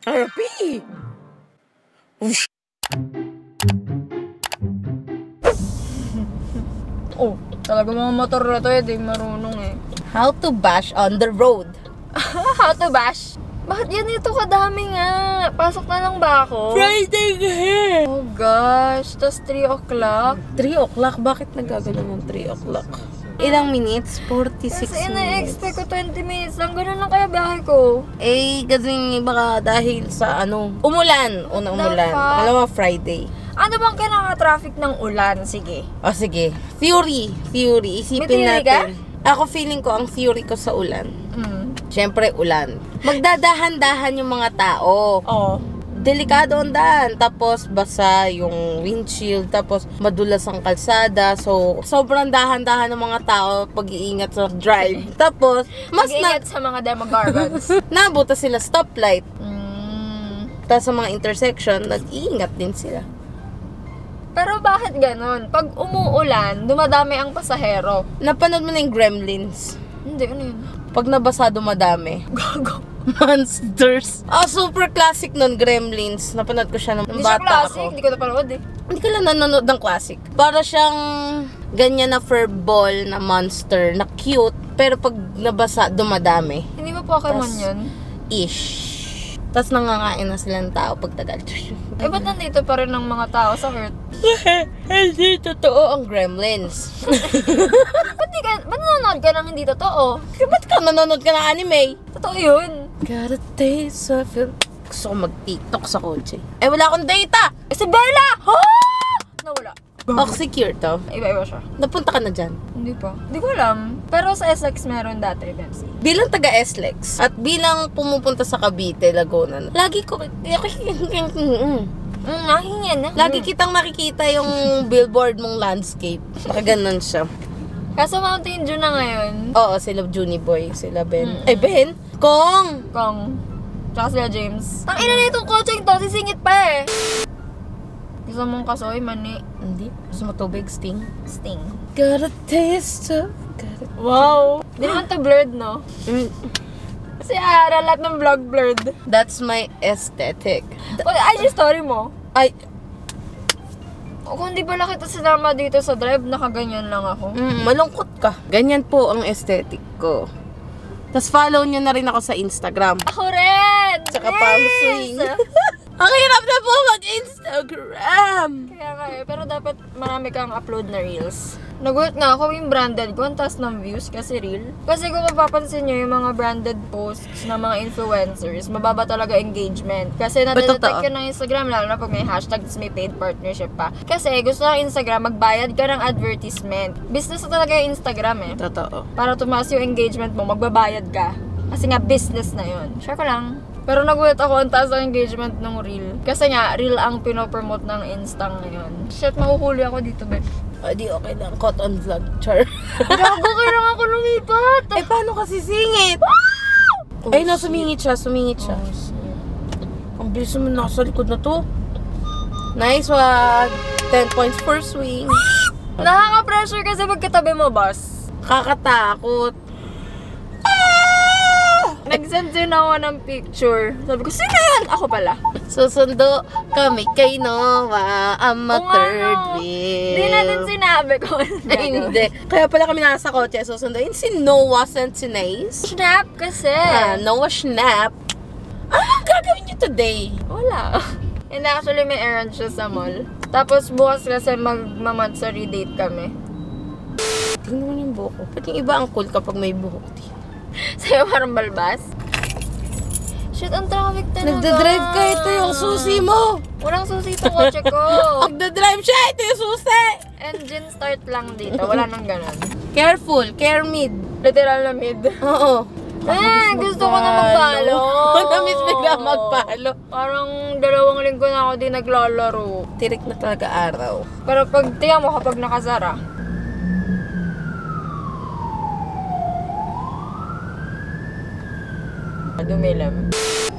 Therapy! Oh, talaga mga motor na to di marunong eh. How to bash on the road. How to bash? Bakit yan ito kadami nga? Pasok na lang ba ako? Friday here! Oh gosh, tas 3 o'clock. 3 o'clock? Bakit nagagano ng 3 o'clock? Ilang minutes? 46 Kasi minutes. ina-expect ko 20 minutes lang. Ganun lang kaya biyahe ko. Eh, kasi baka dahil sa umulan. Una umulan. Alam mo, Friday. Ano bang kinaka-traffic ng ulan? Sige. O sige. Theory. Isipin May theory natin. Ako feeling ko, ang theory ko sa ulan. Siyempre, ulan. Magdadahan-dahan yung mga tao. Oo. Delikado ang daan. Tapos, basa yung windshield. Tapos, madulas ang kalsada. So, sobrang dahan-dahan ng mga tao pag-iingat sa drive. Tapos, mas Mag-iingat sa mga demogorgons. nabuta sila stoplight. Tapos, sa mga intersection, nag-iingat din sila. Pero bakit ganun? Pag umuulan, dumadami ang pasahero. Napanood mo na yung Gremlins? Hindi, ano yun? Pag nabasa, dumadami. Gago. Monsters. Super classic nun, Gremlins. Napanood ko siya nung Hindi siya bata classic, ako. hindi ko napanood eh. Hindi ka lang nanonood ng classic. Para siyang ganyan na furball na monster na cute. Pero pag nabasa, dumadami. Hindi ba Pokemon Tas- yun? Ish. Tapos nangangakain na silang tao pag tagal. Eh, ba't nandito pa rin ng mga tao sa Earth? Hindi totoo ang Gremlins. Ba't nanonood ka ng hindi totoo? Ba't ka nanonood ka ng anime? Totoo yun. Got a taste of it. Gusto ko mag-tiktok sa kotse. Eh, wala akong data! Eh, si Bella! Ah! Nawala. Oxycure to. Iba-iba siya. Napunta ka na dyan. Hindi pa. Hindi ko alam. Pero sa SX meron dati, Bemsi. Bilang taga-SLEX at bilang pumupunta sa Cavite, Laguna, lagi ko, Nakingin na. lagi kitang makikita yung billboard mong landscape. Nakaganon siya. Kaso Mountain Dew na ngayon. Oo, sila Junie Boy, sila Ben. Eh, Ben? Kong! Kong. Tsaka sila James. Tangina na itong kotseng to, sisingit pa eh. Gusto mong kasoy, mani. Hindi. Gusto mo tubig, Sting? Sting. Got a taste of... Wow! Di naman to blurred, no? Kasi Ara, lahat ng vlog blurred. That's my aesthetic. Ay, yung story mo. Ay, Kung di pala kita sinama dito sa drive, nakaganyan lang ako. malungkot ka. Ganyan po ang aesthetic ko. Tapos follow nyo na rin ako sa Instagram. Ako rin! Tsaka palm swing. Ang hirap na po mag-Instagram. Kaya nga eh, pero dapat marami kang upload na reels. Nagulat nga ako yung branded ko, ang taas ng views kasi reel. Kasi kung mapapansin nyo yung mga branded posts ng mga influencers, mababa talaga engagement. Kasi nadetect yun ng Instagram, lalo na pag may hashtag, may paid partnership pa. Kasi gusto ng Instagram, magbayad ka ng advertisement. Business na talaga yung Instagram eh. Totoo. Para tumaas yung engagement mo, magbabayad ka. Kasi nga business na yun. Share ko lang. Pero nagulat ako ang taas ng engagement ng reel. Kasi nga, reel ang pinopromote ng Insta ngayon. Shit, mahuhuli ako dito, be. Di okay lang. Caught on vlog. Char. Gago, kailangan ako lumipat. Eh, paano kasi singit? Ay, no, sumingit siya. Ang bilis mo nasa likod na to. Nice one. 10 points for swing. Nakaka-pressure kasi magkatabi mo, boss. Kakatakot. Nag-send din ako ng picture. Sabi ko, sino yan? Ako pala. Susundo kami kay Noah. I'm a third wheel. Hindi natin sinabi ko. Ay, hindi. Kaya pala kami nasa kotse. Susunduin si Noah Sentinase. Snap kasi. Noah Schnapp. Ang gagawin niyo today? Wala. And actually, may errand siya sa mall. Tapos bukas kasi magmamansari date kami. Tingnan mo yung buhok ko. Pati yung iba ang cool kapag may buhok. Sa'yo parang balbas? Shit, ang traffic talaga. Nagdadrive ka, ito yung susi mo. Walang susi itong kotse ko. Nagdadrive siya, ito yung susi. Engine start lang dito. Wala nang ganun. Careful, care mid. Literal na mid. Oo. Gusto ko na magpalo. Namiss bigla magpalo. Parang 2 linggo na ako din naglalaro. Tirik na talaga araw. Pero pag tiyan mo kapag nakasara, dumilim.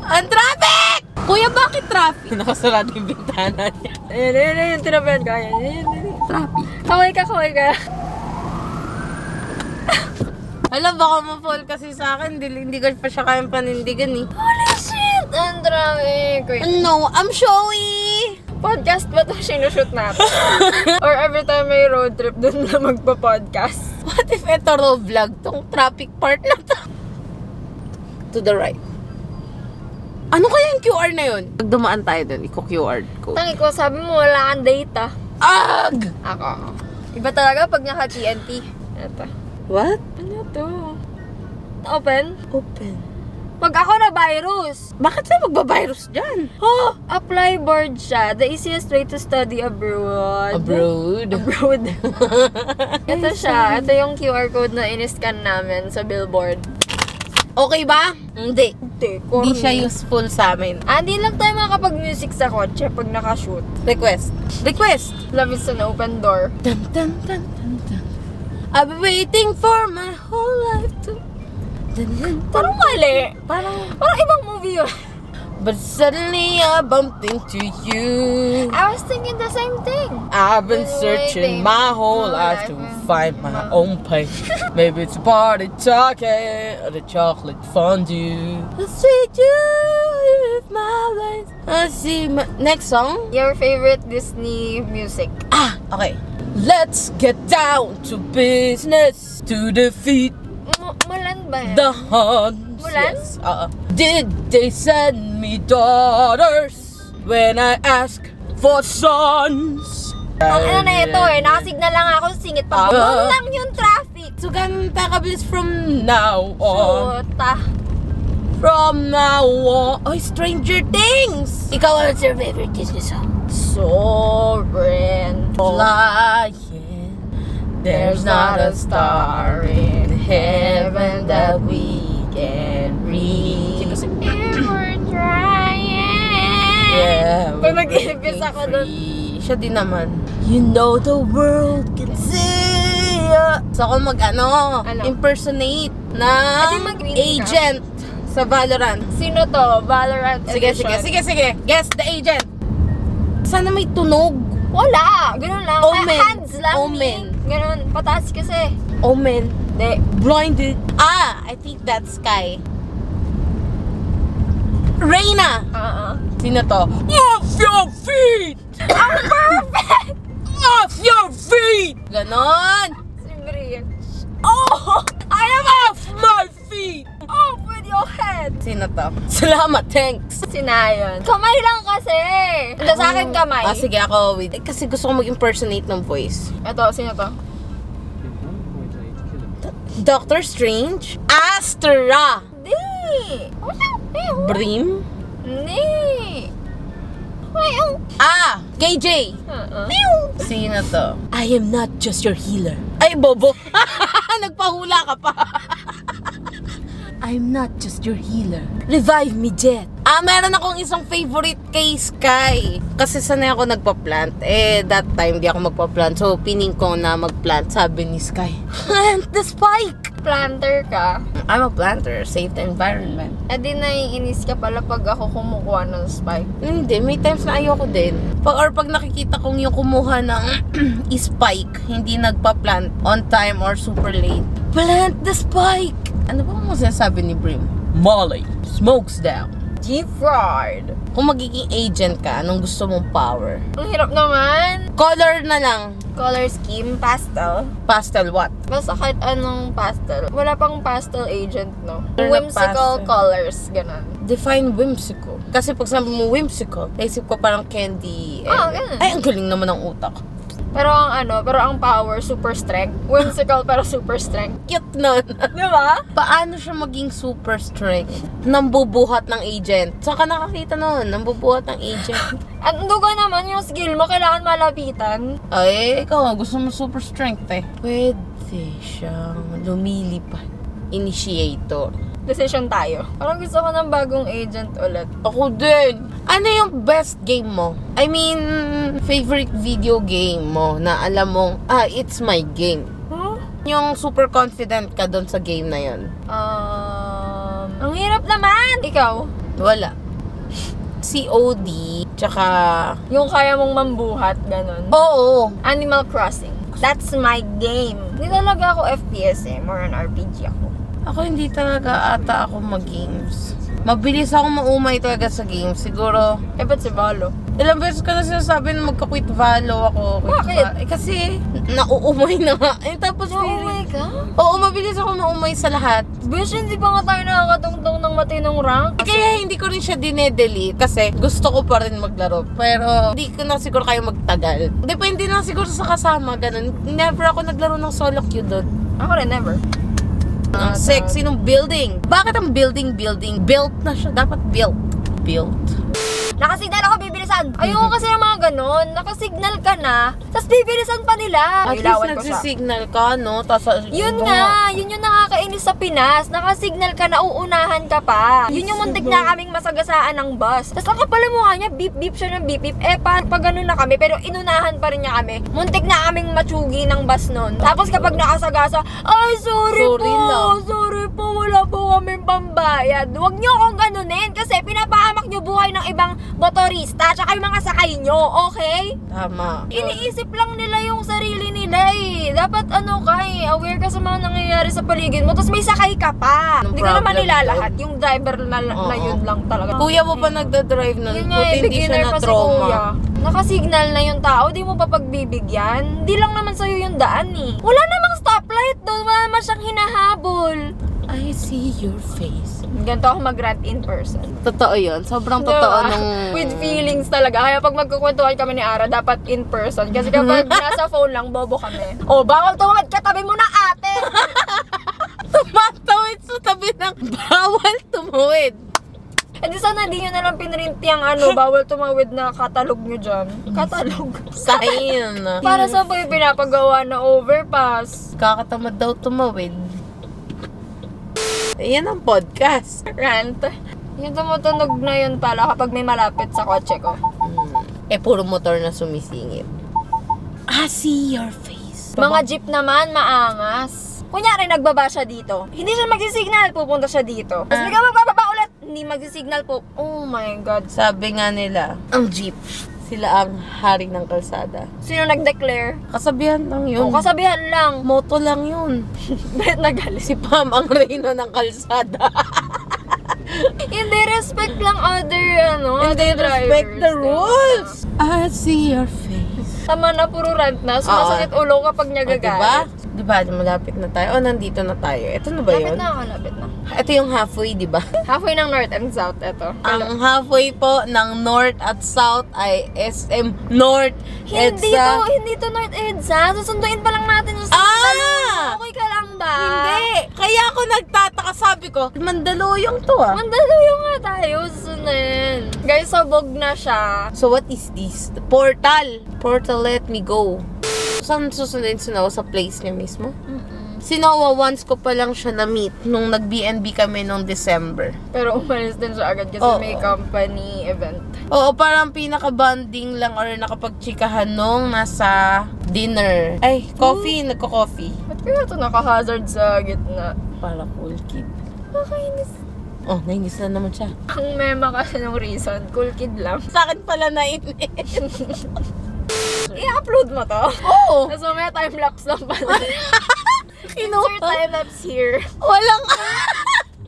Ang traffic! Kuya, bakit traffic? Nakasarado yung bintana niya. Ayun, yung tinabihan ka. Ayun. Traffic. Kaway ka. Alam, baka ma-fall kasi sa akin. Hindi ko pa siya kayang panindigan eh. Holy shit! What? Andra, No, I'm showy! Podcast ba ito sinushoot natin? Or every time may road trip, dun na magpa-podcast? What if ito raw vlog tong traffic part na to? To the right. Ano kaya yung QR na yun? Pag dumaan tayo dun, iko-QR code. Tangi ko, sabi mo wala kang data. Ag! Ako. Iba talaga pag naka-TNT. Ito. What? Ano to? Open? Open. Pag ako na virus. Bakit na magbavirus dyan? Oh, apply board siya. The easiest way to study abroad. Abroad. Ito siya. Ito yung QR code na in-scan namin sa billboard. Okay ba? Hindi. Hindi siya Hindi useful sa amin. Hindi lang tayo makakapag-music sa kotse pag nakashoot. Request. Request! Love is an open door. Dun, dun, dun, dun, dun. I've been waiting for my whole life to... Dun, dun, dun. Parang mali. Parang... Parang ibang movie yun. But suddenly I bumped into you. I was thinking the same thing. I've been Been searching waiting my whole life to find my own place. Maybe it's a party talking or the chocolate fondue. The sweet you of my life. Let's see. Next song? Your favorite Disney music? Ah, okay. Let's get down to business to defeat Mulan ba yan? the Huns. Mulan? Yes. Did they send me daughters when I ask for sons? Ang ano na ito nakasignal lang ako, singit pa. Doon lang yung traffic. So ganta ka bilis from now on. Sota. From now on. Oh, Stranger Things! Ikaw, what's your favorite Disney song? Sovereign. Flying. There's not a star in heaven that we can reach. We're trying. Yeah. Pag nag-ibis ako dun. Siya din naman. You know the world can see. So ako Ano? impersonate na Adi mag-green ka? agent sa Valorant. Sino to? Valorant Sige. Guess the agent. Sana may tunog. Wala. Ganun lang. Omen. Hands lang. Omen. Ganun. Pataas kasi. Omen. Hindi. Blinded. I think that's Sky. Reyna! Sino to? Off your feet! Ang perfect! Off your feet! Ganon! Si Brian. Oh! I am off my feet! Off with your head! Sino to? Salamat, thanks! Si Nayon. Kamay lang kasi! Ito sa akin kamay. Sige, ako with. Kasi gusto ko mag-impersonate ng voice. Ito, sino to? Doctor Strange? Astra! Di! Brim? Ni! KJ! Sino to? I am not just your healer. Ay, bobo! Nagpahula ka pa. I'm not just your healer. Revive me, Jet. Meron akong isang favorite kay Sky. Kasi sanay ako nagpa-plant. That time di ako magpa-plant. So, pining ko na mag-plant. Sabi ni Sky, plant the spike! Planter ka. I'm a planter. Save the environment. Di naiinis ka pala pag ako kumukuha ng spike. Hindi. May times na ayoko din. Pag nakikita kong yung kumuha ng spike, hindi nagpa-plant on time or super late. Plant the spike! Ano ba mo sinasabi ni Brim? Molly, smokes down. Deep-fried. Kung magiging agent ka, anong gusto mong power? Ang hirap naman. Color na lang. Color scheme, pastel. Pastel what? Basta kahit anong pastel. Wala pang pastel agent, no? Color na Whimsical pastel. colors, ganun. Define whimsical. Kasi pag sabi mo whimsical, naisip ko parang candy. Ganun. Ay, ang galing naman ng utak. Pero ang power, super strength. Whimsical pero super strength. Cute nun. Diba? Paano siya maging super strength? Nambubuhat ng agent. Saan ka nakakita nun? Nambubuhat ng agent. At duga naman yung skill mo, kailangan malapitan. Ay, ikaw, gusto mo super strength eh. Pwede siyang lumilipad. Initiator. Decision tayo. Parang gusto ko ng bagong agent ulit. Ako din. Ano yung best game mo? I mean, favorite video game mo na alam mong, it's my game. Huh? Yung super confident ka doon sa game na yon. Ang hirap naman! Ikaw? Wala. COD, tsaka... Yung kaya mong mambuhat, ganun. Oo. Animal Crossing. That's my game. Hindi talaga ako FPS more on RPG ako. Ako hindi talaga ata ako mag-games. Mabilis ako maumay talaga sa games. Siguro, Ba't si Valo? ilang beses ko na sinasabi na magka-quit Valo ako. Bakit? Kasi, nauumay na nga. Tapos Naumay ka? Oo, mabilis ako maumay sa lahat. Besh, hindi pa nga tayo nakakatungtong ng matinong rank. Kaya hindi ko rin siya dinedelete kasi gusto ko pa rin maglaro. Pero hindi ko na siguro kayo magtagal. Depende na siguro sa kasama, ganun. Never ako naglaro ng solo queue doon. Ako rin, never. Ang sexy nung building. Bakit ang building? Built na siya. Dapat built. Nakasignal ako, bibilisan. Ayoko kasi ng mga ganon. Nakasignal ka na, tapos bibilisan pa nila. At least Ilawan ko siya. nagsisignal ka, no? Yun nga, yun yung nakakainis sa Pinas. Nakasignal ka na, uunahan ka pa. Yun yung muntik na kaming masagasaan ng bus. Tapos ang kapal mo nga niya, beep siya ng beep. Pag ganun na kami, pero inunahan pa rin niya kami. Muntik na kaming matsugi ng bus nun. Tapos kapag nakasagasa, ay sorry po, wala po kaming pambayad. Huwag niyo akong ganunin kasi pinapahamak niyo buhay ng ibang motorista tsaka yung mga sakay nyo, okay? Tama. Iniisip lang nila yung sarili nila eh. Dapat aware ka sa mga nangyayari sa paligid mo, tapos may sakay ka pa. Anong Hindi ko naman problem nilalahat. Yung driver na yun lang talaga. Kuya mo pa nagdadrive nun. Yun nga, Buti hindi siya beginner na kasi trauma. kuya. Nakasignal na yung tao, di mo pa pagbibigyan. Hindi lang naman sa'yo yung daan eh. Wala namang stoplight doon, wala naman siyang hinahabol. I see your face. Ganito ako mag-rant in person. Totoo yun. Sobrang totoo Diba? nung... With feelings talaga. Kaya pag magkukwentuhan kami ni Ara, dapat in person. Kasi kapag nasa phone lang, bobo kami. Oh, bawal tumawid ka, tabi mo na ate! Tumatawid sa tabi ng bawal tumawid. Eh di sana di nyo nalang pinrint yung bawal tumawid na katalog nyo dyan. Katalog. Sign. Para sa po yung pinapagawa na overpass. Kakatamad daw tumawid. Ayan ang podcast. Rant. Yung tumutunog na yun pala kapag may malapit sa kotse ko. Puro motor na sumisingit. I see your face. Mga jeep naman, maangas. Kunyari, nagbaba siya dito. Hindi siya magsisignal, pupunta siya dito. Tapos bigla magbababa ulit, hindi magsisignal po. Oh my God. Sabi nga nila, ang jeep, sila ang hari ng kalsada. Sino nag-declare? Kasabihan lang yun. O, kasabihan lang. Moto lang yun. Bet nagalit. Si Pam ang reyno ng kalsada. Hindi, respect lang other, And they other respect drivers, the diba? rules. I see your face. Tama na, puro rant na. Sumasakit ulo kapag niya gagalit. Diba? Malapit na tayo. O, nandito na tayo. Ito na ba Lapit yun? na, lapit na. Ito yung halfway, diba? Halfway ng north and south, ito. Ang halfway po ng north at south ay SM North EDSA. Hindi to North EDSA. Susunduin pa lang natin yung Okay ka lang ba? Hindi! Kaya ako nagtataka, sabi ko, Mandaluyong to ah. Mandaluyong nga tayo, susunod. Guys, sabog na siya. So what is this? The portal. Portal, let me go. Saan susundin si Noah? Sa place niya mismo? Si Noah, once ko pa lang siya na-meet nung nag-BNB kami nung December. Pero umalis din siya agad kasi may company event. Oo, parang pinaka-bonding lang or nakapagchikahan nung nasa dinner. Ay, coffee. Nagko-coffee. Ba't kaya ito naka-hazard sa gitna? Para cool kid. Nakainis. Oh, nainis na naman siya. Ang mema kasi ng reason, cool kid lang. Sa akin pala nainis. I-upload mo to? Oo. Tapos mamaya time-lapse lang pala. Insert time-lapse here. Walang...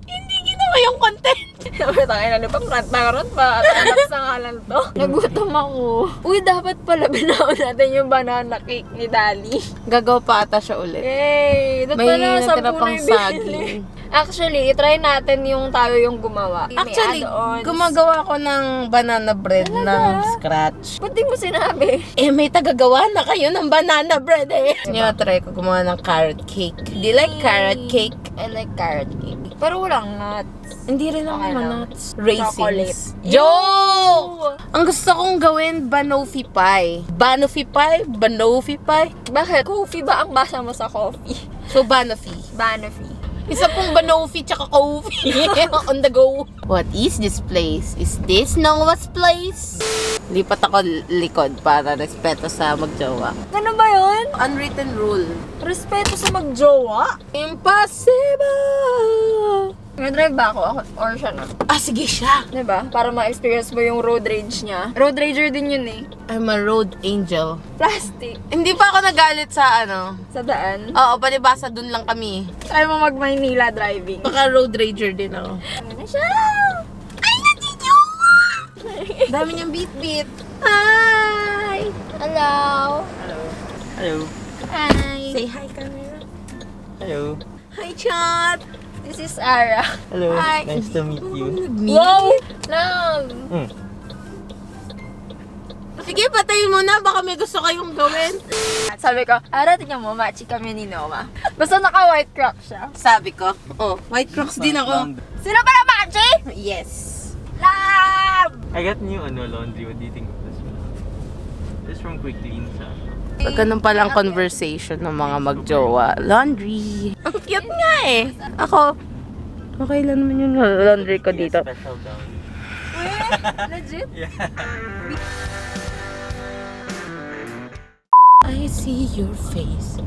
Hindi ginawa yung content. Sabi tayo na bang rant na rant pa? Time-lapse na nga lang to. Nagutom ako. Uy, dapat pala binaon natin yung banana cake ni Dali. Gagawa pa ata siya ulit. Yay! Dapat May pala natira 10 na pang yung saging. binili. Actually, itry natin yung tayo yung gumawa. Actually, May add-ons. gumagawa ko ng banana bread ng scratch. Ba't di mo sinabi? May tagagawa na kayo ng banana bread eh. Diba? Try ko gumawa ng carrot cake. Do you like carrot cake? I like carrot cake. Pero walang nuts. Hindi rin ako Okay lang. nuts. Raisins. Chocolate. Joke! Ang gusto kong gawin, banoffee pie. Banoffee pie? Banoffee pie? Bakit? Coffee ba ang basa mo sa coffee? So, banoffee. Banoffee. Isa pong banoffee tsaka coffee. On the go. What is this place? Is this Noah's place? Lipat ako likod para respeto sa magjowa. Ano ba yun? Unwritten rule. Respeto sa magjowa? Impossible! Nag-drive ba ako or siya na? Ah, sige siya. Diba? Para ma-experience mo yung road rage niya. Road rager din yun eh. I'm a road angel. Plastic. Hindi pa ako nagalit sa ano. Sa daan. Oo, palibasa dun lang kami. Try mo mag-Maynila driving. Baka road rager din ako. Ano na siya? Ay, nagsinyuwa! Dami niyang beat-beat. Hi! Hello. Hello. Hi. Say hi, camera. Hello. Hi, chat! This is Ara. Hello. Hi. Nice to meet you. Wow! Love! Sige, patayin mo na. Baka may gusto kayong gawin. Sabi ko, Ara, tingnan mo, matchy kami ni Noah. Basta naka-white croc siya. Sabi ko, oh, white crocs din ako. Sino ba na matchy? Yes. Love! I got new laundry. What do you think of this one? This is from Quick Clean sa. Pag ganun palang conversation ng mga magjowa. Laundry. Ang cute nga eh. Ako, okay lang naman yung laundry ko dito. Special down. Legit? Yeah. I see your face.